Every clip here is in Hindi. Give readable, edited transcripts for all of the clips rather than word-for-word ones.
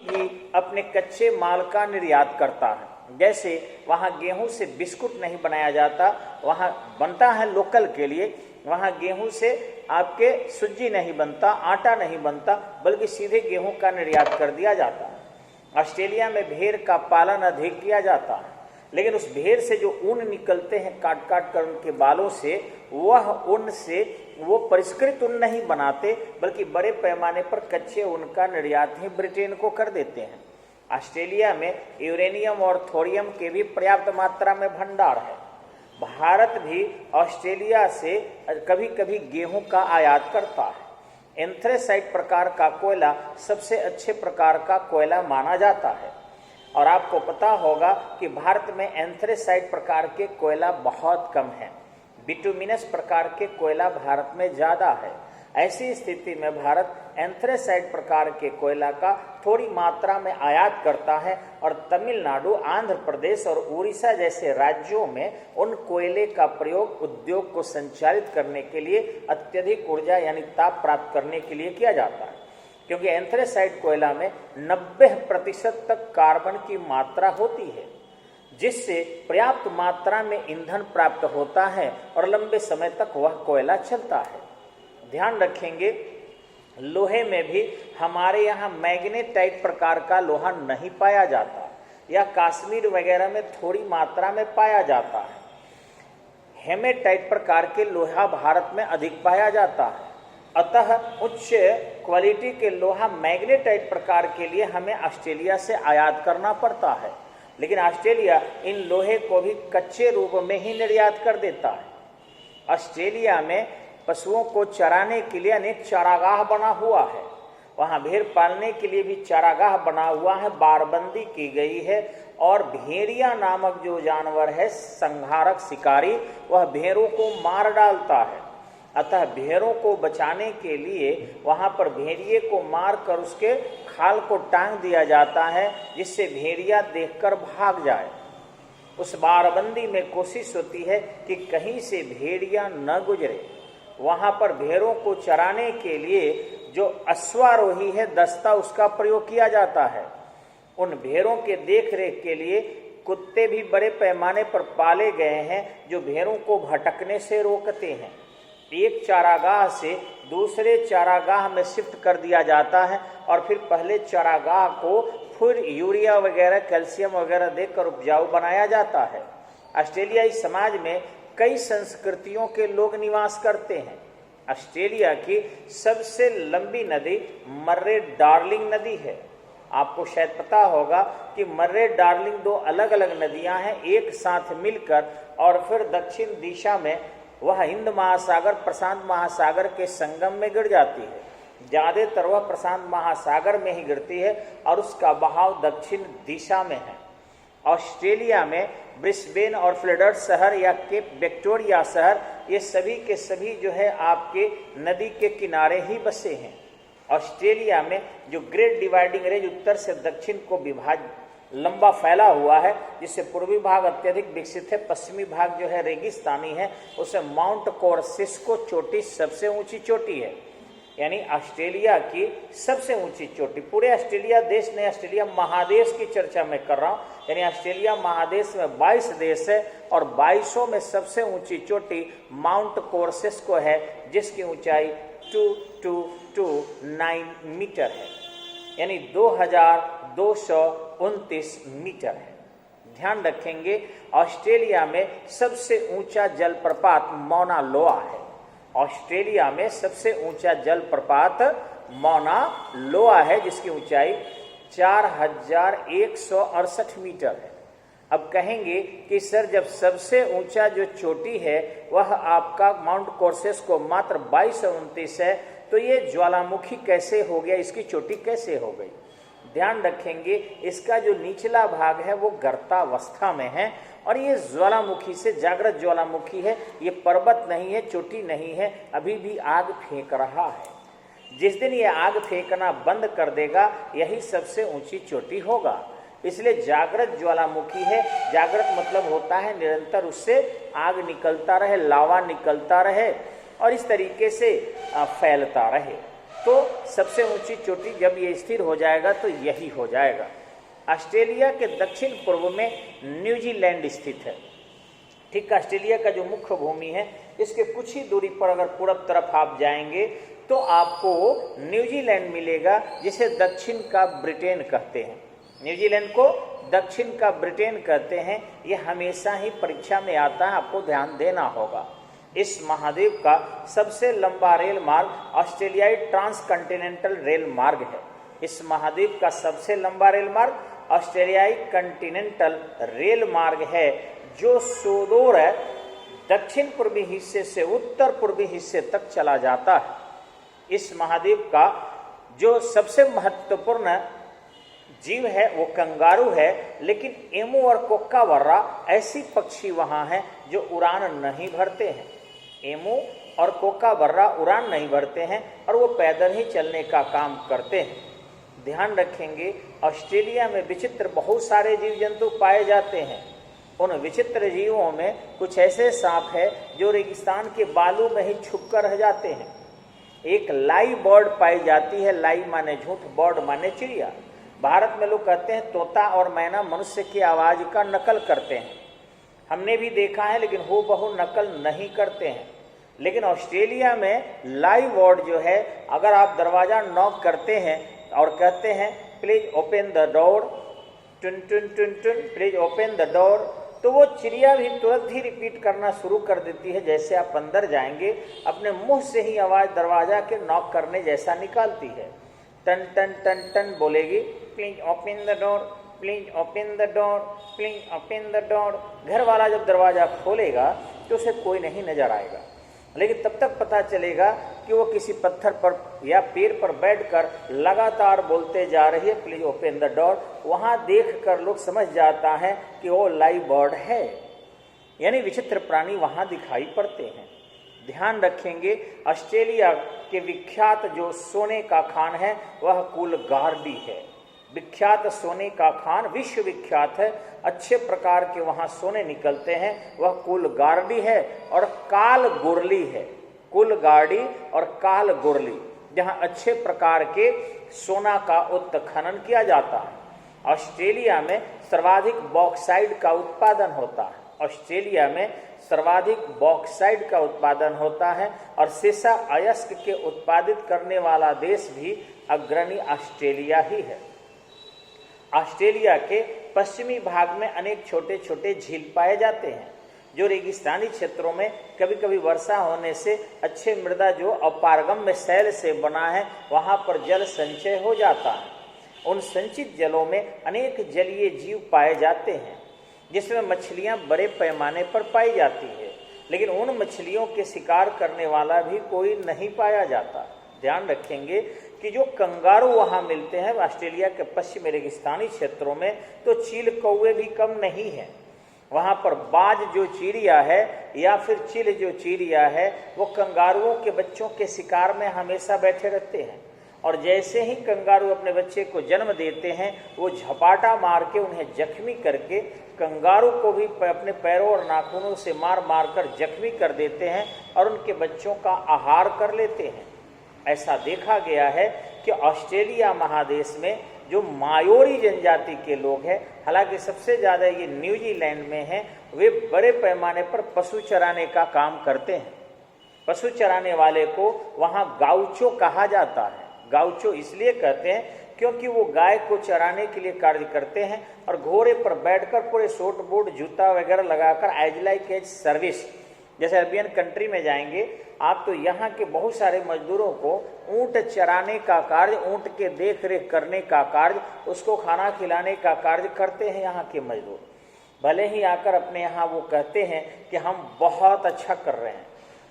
भी अपने कच्चे माल का निर्यात करता है। जैसे वहाँ गेहूं से बिस्कुट नहीं बनाया जाता, वहाँ बनता है लोकल के लिए, वहाँ गेहूं से आपके सुज्जी नहीं बनता, आटा नहीं बनता, बल्कि सीधे गेहूं का निर्यात कर दिया जाता है। ऑस्ट्रेलिया में भेड़ का पालन अधिक किया जाता है, लेकिन उस भेड़ से जो ऊन निकलते हैं काट काट कर उनके बालों से, वह ऊन से वो परिष्कृत ऊन नहीं बनाते, बल्कि बड़े पैमाने पर कच्चे ऊन का निर्यात ही ब्रिटेन को कर देते हैं। ऑस्ट्रेलिया में यूरेनियम और थोरियम के भी पर्याप्त मात्रा में भंडार है। भारत भी ऑस्ट्रेलिया से कभी कभी गेहूं का आयात करता है। एंथ्रेसाइट प्रकार का कोयला सबसे अच्छे प्रकार का कोयला माना जाता है, और आपको पता होगा कि भारत में एंथ्रेसाइट प्रकार के कोयला बहुत कम है, बिटुमिनस प्रकार के कोयला भारत में ज़्यादा है। ऐसी स्थिति में भारत एंथ्रेसाइट प्रकार के कोयला का थोड़ी मात्रा में आयात करता है, और तमिलनाडु, आंध्र प्रदेश और उड़ीसा जैसे राज्यों में उन कोयले का प्रयोग उद्योग को संचालित करने के लिए, अत्यधिक ऊर्जा यानी ताप प्राप्त करने के लिए किया जाता है। क्योंकि एंथ्रेसाइट कोयला में 90% तक कार्बन की मात्रा होती है, जिससे पर्याप्त मात्रा में ईंधन प्राप्त होता है और लंबे समय तक वह कोयला चलता है। ध्यान रखेंगे, लोहे में भी हमारे यहाँ मैग्नेटाइट प्रकार का लोहा नहीं पाया जाता, या कश्मीर वगैरह में थोड़ी मात्रा में पाया जाता है। हेमेटाइट प्रकार के लोहा भारत में अधिक पाया जाता है। अतः उच्च क्वालिटी के लोहा मैग्नेटाइट प्रकार के लिए हमें ऑस्ट्रेलिया से आयात करना पड़ता है, लेकिन ऑस्ट्रेलिया इन लोहे को भी कच्चे रूप में ही निर्यात कर देता है। ऑस्ट्रेलिया में पशुओं को चराने के लिए अनेक चारागाह बना हुआ है। वहाँ भेड़ पालने के लिए भी चारागाह बना हुआ है, बारबंदी की गई है, और भेड़िया नामक जो जानवर है, संहारक शिकारी, वह भेड़ों को मार डालता है। अतः भेड़ों को बचाने के लिए वहाँ पर भेड़िए को मार कर उसके खाल को टांग दिया जाता है, जिससे भेड़िया देखकर भाग जाए। उस बारबंदी में कोशिश होती है कि कहीं से भेड़िया न गुजरे। वहाँ पर भेड़ों को चराने के लिए जो अश्वारोही है दस्ता, उसका प्रयोग किया जाता है। उन भेड़ों के देख रेख के लिए कुत्ते भी बड़े पैमाने पर पाले गए हैं, जो भेड़ों को भटकने से रोकते हैं। एक चारागाह से दूसरे चारागाह में शिफ्ट कर दिया जाता है, और फिर पहले चारागाह को फिर यूरिया वगैरह, कैल्शियम वगैरह देकर उपजाऊ बनाया जाता है। ऑस्ट्रेलियाई समाज में कई संस्कृतियों के लोग निवास करते हैं। ऑस्ट्रेलिया की सबसे लंबी नदी मर्रे डार्लिंग नदी है। आपको शायद पता होगा कि मर्रे डार्लिंग दो अलग अलग नदियां हैं, एक साथ मिलकर, और फिर दक्षिण दिशा में वह हिंद महासागर प्रशांत महासागर के संगम में गिर जाती है। ज़्यादातर वह प्रशांत महासागर में ही गिरती है, और उसका बहाव दक्षिण दिशा में है। ऑस्ट्रेलिया में ब्रिस्बेन और फ्लेडर्ड शहर या केप विक्टोरिया शहर, ये सभी के सभी जो है आपके नदी के किनारे ही बसे हैं। ऑस्ट्रेलिया में जो ग्रेट डिवाइडिंग रेंज उत्तर से दक्षिण को लंबा फैला हुआ है, जिससे पूर्वी भाग अत्यधिक विकसित है, पश्चिमी भाग जो है रेगिस्तानी है, उसे माउंट कोर्सिस्को चोटी सबसे ऊंची चोटी है। यानी ऑस्ट्रेलिया की सबसे ऊंची चोटी, पूरे ऑस्ट्रेलिया देश ने, ऑस्ट्रेलिया महादेश की चर्चा मैं कर रहा हूँ, यानी ऑस्ट्रेलिया महादेश में 22 देश है, और 22 में सबसे ऊंची चोटी माउंट कोर्सिस्को है, जिसकी ऊंचाई 2229 मीटर है, यानी 2229 मीटर है। ध्यान रखेंगे, ऑस्ट्रेलिया में सबसे ऊंचा जलप्रपात मौना लोआ है। ऑस्ट्रेलिया में सबसे ऊंचा जलप्रपात मौना लोआ है, जिसकी ऊंचाई 4168 मीटर है। अब कहेंगे कि सर, जब सबसे ऊंचा जो चोटी है वह आपका माउंट कोर्सिस्को मात्र 2229 है, तो ये ज्वालामुखी कैसे हो गया, इसकी चोटी कैसे हो गई? ध्यान रखेंगे, इसका जो निचला भाग है वो गर्तावस्था में है, और ये ज्वालामुखी से जागृत ज्वालामुखी है, ये पर्वत नहीं है, चोटी नहीं है, अभी भी आग फेंक रहा है। जिस दिन ये आग फेंकना बंद कर देगा, यही सबसे ऊंची चोटी होगा। इसलिए जागृत ज्वालामुखी है। जागृत मतलब होता है निरंतर उससे आग निकलता रहे, लावा निकलता रहे, और इस तरीके से फैलता रहे। तो सबसे ऊंची चोटी जब ये स्थिर हो जाएगा तो यही हो जाएगा। ऑस्ट्रेलिया के दक्षिण पूर्व में न्यूजीलैंड स्थित है। ठीक, ऑस्ट्रेलिया का जो मुख्य भूमि है इसके कुछ ही दूरी पर अगर पूरब तरफ आप जाएंगे तो आपको न्यूजीलैंड मिलेगा, जिसे दक्षिण का ब्रिटेन कहते हैं। न्यूजीलैंड को दक्षिण का ब्रिटेन कहते हैं। यह हमेशा ही परीक्षा में आता है, आपको ध्यान देना होगा। इस महाद्वीप का सबसे लंबा रेल मार्ग ऑस्ट्रेलियाई ट्रांसकंटिनेंटल रेल मार्ग है। इस महाद्वीप का सबसे लंबा रेल मार्ग ऑस्ट्रेलियाई कंटिनेंटल रेल मार्ग है, जो सुदूर दक्षिण पूर्वी हिस्से से उत्तर पूर्वी हिस्से तक चला जाता है। इस महाद्वीप का जो सबसे महत्वपूर्ण जीव है वो कंगारू है, लेकिन एमू और कोक्काबर्रा ऐसी पक्षी वहां हैं जो उड़ान नहीं भरते हैं। एमू और कोक्काबर्रा उड़ान नहीं भरते हैं और वो पैदल ही चलने का काम करते हैं। ध्यान रखेंगे, ऑस्ट्रेलिया में विचित्र बहुत सारे जीव जंतु पाए जाते हैं। उन विचित्र जीवों में कुछ ऐसे सांप है जो रेगिस्तान के बालू में ही छुप कर रह जाते हैं। एक लाई बर्ड पाई जाती है, लाई माने झूठ, बर्ड माने चिड़िया। भारत में लोग कहते हैं तोता और मैना मनुष्य की आवाज का नकल करते हैं। हमने भी देखा है, लेकिन हूबहू नकल नहीं करते हैं। लेकिन ऑस्ट्रेलिया में लाई बर्ड जो है, अगर आप दरवाजा नॉक करते हैं और कहते हैं प्लीज ओपन द डोर, टुन टुन टुन टुन, प्लीज ओपन द डोर, तो वो चिड़िया भी तुरंत ही रिपीट करना शुरू कर देती है। जैसे आप अंदर जाएंगे अपने मुंह से ही आवाज दरवाजा के नॉक करने जैसा निकालती है। टन टन टन टन बोलेगी, please open the door, please open the door, please open the door. घर वाला जब दरवाजा खोलेगा तो उसे कोई नहीं नजर आएगा, लेकिन तब तक पता चलेगा कि वो किसी पत्थर पर या पेड़ पर बैठकर लगातार बोलते जा रही है, प्लीज ओपन द डोर। वहां देखकर लोग समझ जाता है कि वो लाई बर्ड है, यानी विचित्र प्राणी वहां दिखाई पड़ते हैं। ध्यान रखेंगे, ऑस्ट्रेलिया के विख्यात जो सोने का खान है वह कूलगार्डी है। विख्यात सोने का खान विश्व विख्यात है, अच्छे प्रकार के वहां सोने निकलते हैं, वह कूलगार्डी है और कालगुरली है। कूलगार्डी और कालगुरली, जहां अच्छे प्रकार के सोना का उत्खनन किया जाता है। ऑस्ट्रेलिया में सर्वाधिक बॉक्साइट का उत्पादन होता है। ऑस्ट्रेलिया में सर्वाधिक बॉक्साइट का उत्पादन होता है और सीसा अयस्क के उत्पादित करने वाला देश भी अग्रणी ऑस्ट्रेलिया ही है। ऑस्ट्रेलिया के पश्चिमी भाग में अनेक छोटे छोटे झील पाए जाते हैं, जो रेगिस्तानी क्षेत्रों में कभी कभी वर्षा होने से अच्छे मृदा जो अपारगम्य शैल से बना है वहां पर जल संचय हो जाता है। उन संचित जलों में अनेक जलीय जीव पाए जाते हैं, जिसमें मछलियां बड़े पैमाने पर पाई जाती है, लेकिन उन मछलियों के शिकार करने वाला भी कोई नहीं पाया जाता। ध्यान रखेंगे कि जो कंगारू वहां मिलते हैं ऑस्ट्रेलिया के पश्चिमी रेगिस्तानी क्षेत्रों में, तो चील कौवे भी कम नहीं है। वहां पर बाज जो चिड़िया है या फिर चिल जो चिड़िया है, वो कंगारुओं के बच्चों के शिकार में हमेशा बैठे रहते हैं। और जैसे ही कंगारू अपने बच्चे को जन्म देते हैं, वो झपाटा मार के उन्हें जख्मी करके कंगारू को भी अपने पैरों और नाखूनों से मार मार कर जख्मी कर देते हैं और उनके बच्चों का आहार कर लेते हैं। ऐसा देखा गया है कि ऑस्ट्रेलिया महादेश में जो मायोरी जनजाति के लोग हैं, हालांकि सबसे ज़्यादा ये न्यूजीलैंड में हैं, वे बड़े पैमाने पर पशु चराने का काम करते हैं। पशु चराने वाले को वहाँ गाउचो कहा जाता है। गाउचो इसलिए कहते हैं क्योंकि वो गाय को चराने के लिए कार्य करते हैं और घोड़े पर बैठकर पूरे सूट बूट जूता वगैरह लगाकर एज लाइक एज सर्विस, जैसे अरबियन कंट्री में जाएंगे आप तो यहाँ के बहुत सारे मजदूरों को ऊंट चराने का कार्य, ऊंट के देख रेख करने का कार्य, उसको खाना खिलाने का कार्य करते हैं यहाँ के मजदूर। भले ही आकर अपने यहाँ वो कहते हैं कि हम बहुत अच्छा कर रहे हैं।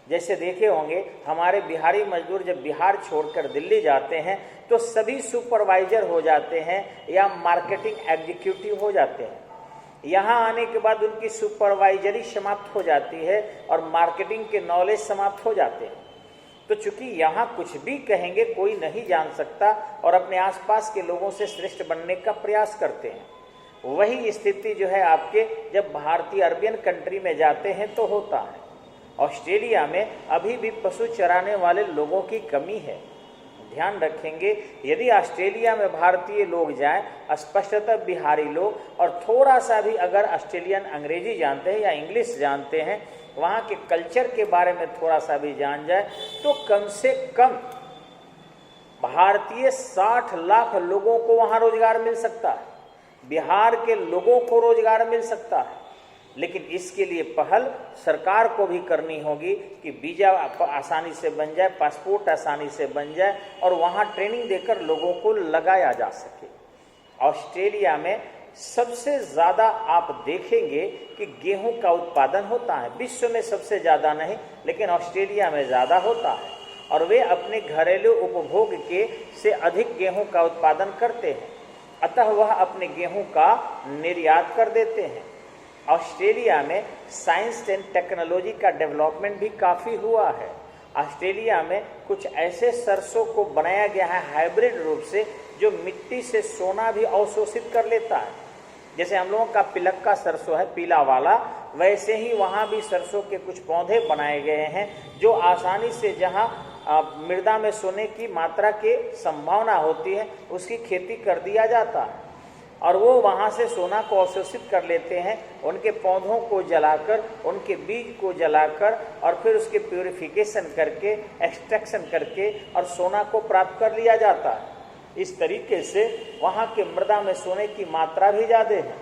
जैसे देखे होंगे हमारे बिहारी मजदूर जब बिहार छोड़कर दिल्ली जाते हैं तो सभी सुपरवाइजर हो जाते हैं या मार्केटिंग एग्जीक्यूटिव हो जाते हैं। यहाँ आने के बाद उनकी सुपरवाइजरी समाप्त हो जाती है और मार्केटिंग के नॉलेज समाप्त हो जाते हैं। तो चूंकि यहाँ कुछ भी कहेंगे कोई नहीं जान सकता और अपने आसपास के लोगों से श्रेष्ठ बनने का प्रयास करते हैं। वही स्थिति जो है आपके जब भारतीय अरबियन कंट्री में जाते हैं तो होता है। ऑस्ट्रेलिया में अभी भी पशु चराने वाले लोगों की कमी है। ध्यान रखेंगे, यदि ऑस्ट्रेलिया में भारतीय लोग जाएं, स्पष्टतः बिहारी लोग, और थोड़ा सा भी अगर ऑस्ट्रेलियन अंग्रेजी जानते हैं या इंग्लिश जानते हैं, वहाँ के कल्चर के बारे में थोड़ा सा भी जान जाए, तो कम से कम भारतीय 60 लाख लोगों को वहाँ रोजगार मिल सकता है, बिहार के लोगों को रोजगार मिल सकता है। लेकिन इसके लिए पहल सरकार को भी करनी होगी कि वीजा आसानी से बन जाए, पासपोर्ट आसानी से बन जाए और वहाँ ट्रेनिंग देकर लोगों को लगाया जा सके। ऑस्ट्रेलिया में सबसे ज़्यादा आप देखेंगे कि गेहूं का उत्पादन होता है, विश्व में सबसे ज़्यादा नहीं लेकिन ऑस्ट्रेलिया में ज़्यादा होता है, और वे अपने घरेलू उपभोग के से अधिक गेहूं का उत्पादन करते हैं, अतः वह अपने गेहूं का निर्यात कर देते हैं। ऑस्ट्रेलिया में साइंस एंड टेक्नोलॉजी का डेवलपमेंट भी काफ़ी हुआ है। ऑस्ट्रेलिया में कुछ ऐसे सरसों को बनाया गया है हाइब्रिड रूप से, जो मिट्टी से सोना भी अवशोषित कर लेता है। जैसे हम लोगों का पिलक्का सरसों है पीला वाला, वैसे ही वहाँ भी सरसों के कुछ पौधे बनाए गए हैं जो आसानी से जहाँ मृदा में सोने की मात्रा की संभावना होती है उसकी खेती कर दिया जाता है, और वो वहाँ से सोना को अवशोषित कर लेते हैं, उनके पौधों को जलाकर, उनके बीज को जलाकर और फिर उसके प्यूरिफिकेशन करके, एक्सट्रैक्शन करके और सोना को प्राप्त कर लिया जाता है। इस तरीके से वहाँ के मृदा में सोने की मात्रा भी ज़्यादा है।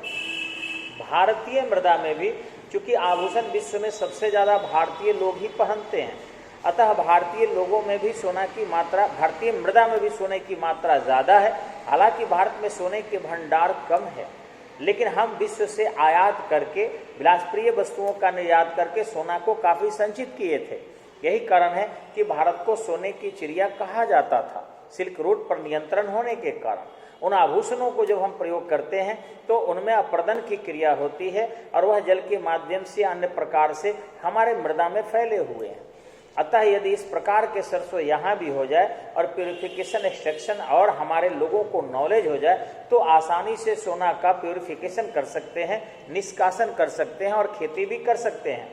भारतीय मृदा में भी, चूँकि आभूषण विश्व में सबसे ज़्यादा भारतीय लोग ही पहनते हैं, अतः भारतीय लोगों में भी सोना की मात्रा, भारतीय मृदा में भी सोने की मात्रा ज़्यादा है। हालांकि भारत में सोने के भंडार कम है, लेकिन हम विश्व से आयात करके, विलासप्रिय वस्तुओं का निर्यात करके सोना को काफ़ी संचित किए थे। यही कारण है कि भारत को सोने की चिड़िया कहा जाता था, सिल्क रूट पर नियंत्रण होने के कारण। उन आभूषणों को जब हम प्रयोग करते हैं तो उनमें अपर्दन की क्रिया होती है और वह जल के माध्यम से अन्य प्रकार से हमारे मृदा में फैले हुए हैं। अतः यदि इस प्रकार के सरसों यहाँ भी हो जाए और प्यूरिफिकेशन, एक्सट्रैक्शन और हमारे लोगों को नॉलेज हो जाए, तो आसानी से सोना का प्यूरिफिकेशन कर सकते हैं, निष्कासन कर सकते हैं और खेती भी कर सकते हैं।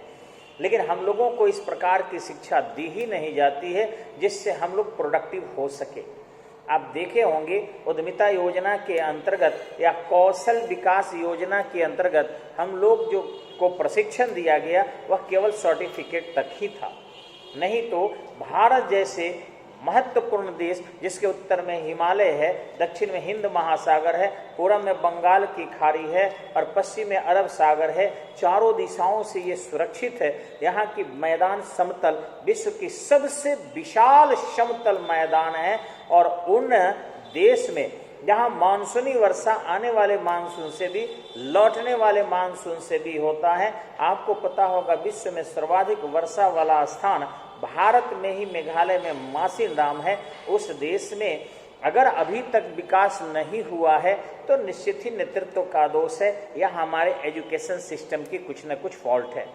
लेकिन हम लोगों को इस प्रकार की शिक्षा दी ही नहीं जाती है जिससे हम लोग प्रोडक्टिव हो सके। आप देखे होंगे उद्यमिता योजना के अंतर्गत या कौशल विकास योजना के अंतर्गत हम लोग जो को प्रशिक्षण दिया गया वह केवल सर्टिफिकेट तक ही था। नहीं तो भारत जैसे महत्वपूर्ण देश, जिसके उत्तर में हिमालय है, दक्षिण में हिंद महासागर है, पूर्व में बंगाल की खाड़ी है और पश्चिम में अरब सागर है, चारों दिशाओं से ये सुरक्षित है। यहाँ की मैदान समतल विश्व की सबसे विशाल समतल मैदान है, और उन देश में जहाँ मानसूनी वर्षा आने वाले मानसून से भी, लौटने वाले मानसून से भी होता है। आपको पता होगा विश्व में सर्वाधिक वर्षा वाला स्थान भारत में ही मेघालय में मासिनराम है। उस देश में अगर अभी तक विकास नहीं हुआ है तो निश्चित ही नेतृत्व का दोष है या हमारे एजुकेशन सिस्टम की कुछ न कुछ फॉल्ट है।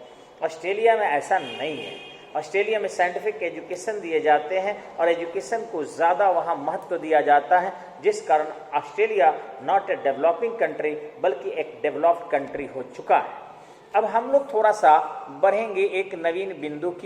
ऑस्ट्रेलिया में ऐसा नहीं है। ऑस्ट्रेलिया में साइंटिफिक एजुकेशन दिए जाते हैं और एजुकेशन को ज़्यादा वहाँ महत्व दिया जाता है, जिस कारण Australia not a developing country बल्कि एक डेवलप्ड कंट्री हो चुका है। अब हम लोग थोड़ा सा बढ़ेंगे एक नवीन बिंदु की